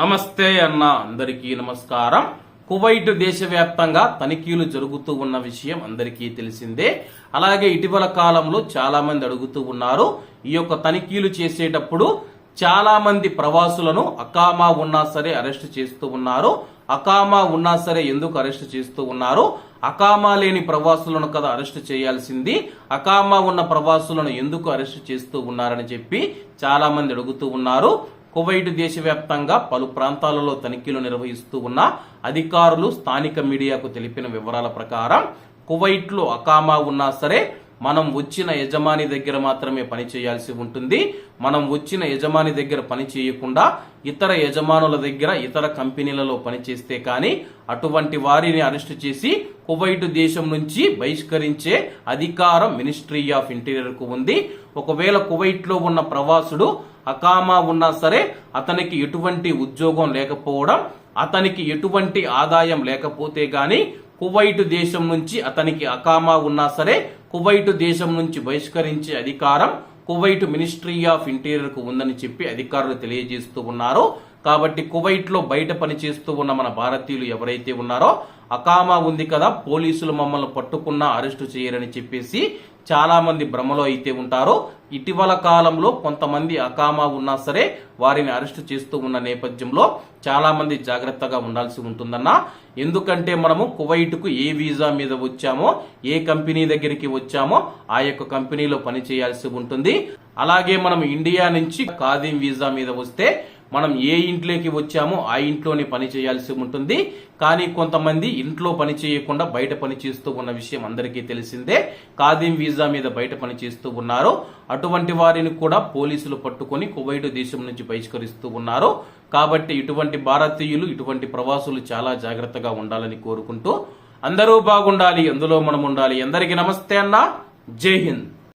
నమస్తే అన్న అందరికీ నమస్కారం. కువైట్ దేశవ్యాప్తంగా తనిఖీలు జరుగుతూ ఉన్న విషయం అందరికీ తెలిసిందే. అలాగే ఇటీవల కాలంలో చాలా మంది అడుగుతూ ఉన్నారు, ఈ యొక్క తనిఖీలు చేసేటప్పుడు చాలా మంది ప్రవాసులను అకామా ఉన్నా సరే అరెస్ట్ చేస్తూ ఉన్నారు. అకామా ఉన్నా సరే ఎందుకు అరెస్ట్ చేస్తూ ఉన్నారు? అకామా లేని ప్రవాసులను కదా అరెస్ట్ చేయాల్సింది, అకామా ఉన్న ప్రవాసులను ఎందుకు అరెస్ట్ చేస్తూ ఉన్నారని చెప్పి చాలా మంది అడుగుతూ ఉన్నారు. కువైట్ దేశవ్యాప్తంగా పలు ప్రాంతాలలో తనిఖీలు నిర్వహిస్తూ ఉన్న అధికారులు స్థానిక మీడియాకు తెలిపిన వివరాల ప్రకారం కువైట్ లో అకామా ఉన్నా సరే మనం వచ్చిన యజమాని దగ్గర మాత్రమే పని చేయాల్సి ఉంటుంది. మనం వచ్చిన యజమాని దగ్గర పని చేయకుండా ఇతర యజమానుల దగ్గర ఇతర కంపెనీలలో పనిచేస్తే కానీ అటువంటి వారిని అరెస్ట్ చేసి కువైట్ దేశం నుంచి బహిష్కరించే అధికారం మినిస్ట్రీ ఆఫ్ ఇంటీరియర్ కు ఉంది. ఒకవేళ కువైట్ లో ఉన్న ప్రవాసుడు అకామా ఉన్నా సరే అతనికి ఎటువంటి ఉద్యోగం లేకపోవడం, అతనికి ఎటువంటి ఆదాయం లేకపోతే గాని కువైట్ దేశం నుంచి అతనికి అకామా ఉన్నా సరే కువైట్ దేశం నుంచి బహిష్కరించే అధికారం కువైట్ మినిస్ట్రీ ఆఫ్ ఇంటీరియర్ కు ఉందని చెప్పి అధికారులు తెలియజేస్తూ ఉన్నారు. కాబట్టి కువైట్ లో బయట పని చేస్తూ ఉన్న మన భారతీయులు ఎవరైతే ఉన్నారో అకామా ఉంది కదా, పోలీసులు మమ్మల్ని పట్టుకున్నా అరెస్టు చేయరని చెప్పేసి చాలా మంది భ్రమలో అయితే ఉంటారు. ఇటీవల కాలంలో కొంతమంది అకామా ఉన్నా సరే వారిని అరెస్టు చేస్తూ ఉన్న నేపథ్యంలో చాలా మంది జాగ్రత్తగా ఉండాల్సి ఉంటుందన్న. ఎందుకంటే మనము కువైట్ కు ఏ వీసా మీద వచ్చామో, ఏ కంపెనీ దగ్గరికి వచ్చామో ఆ యొక్క కంపెనీలో పని చేయాల్సి ఉంటుంది. అలాగే మనం ఇండియా నుంచి ఖాదీం వీసా మీద వస్తే మనం ఏ ఇంట్లోకి వచ్చామో ఆ ఇంట్లోనే పని చేయాల్సి ఉంటుంది. కానీ కొంతమంది ఇంట్లో పని చేయకుండా బయట పని చేస్తూ ఉన్న విషయం అందరికీ తెలిసిందే. ఖాదీం వీసా మీద బయట పని చేస్తూ ఉన్నారు. అటువంటి వారిని కూడా పోలీసులు పట్టుకొని కువైట్ దేశం నుంచి బహిష్కరిస్తూ ఉన్నారు. కాబట్టి ఇటువంటి భారతీయులు, ఇటువంటి ప్రవాసులు చాలా జాగ్రత్తగా ఉండాలని కోరుకుంటూ అందరూ బాగుండాలి, అందులో మనం ఉండాలి. అందరికీ నమస్తే అన్న. జై హింద్.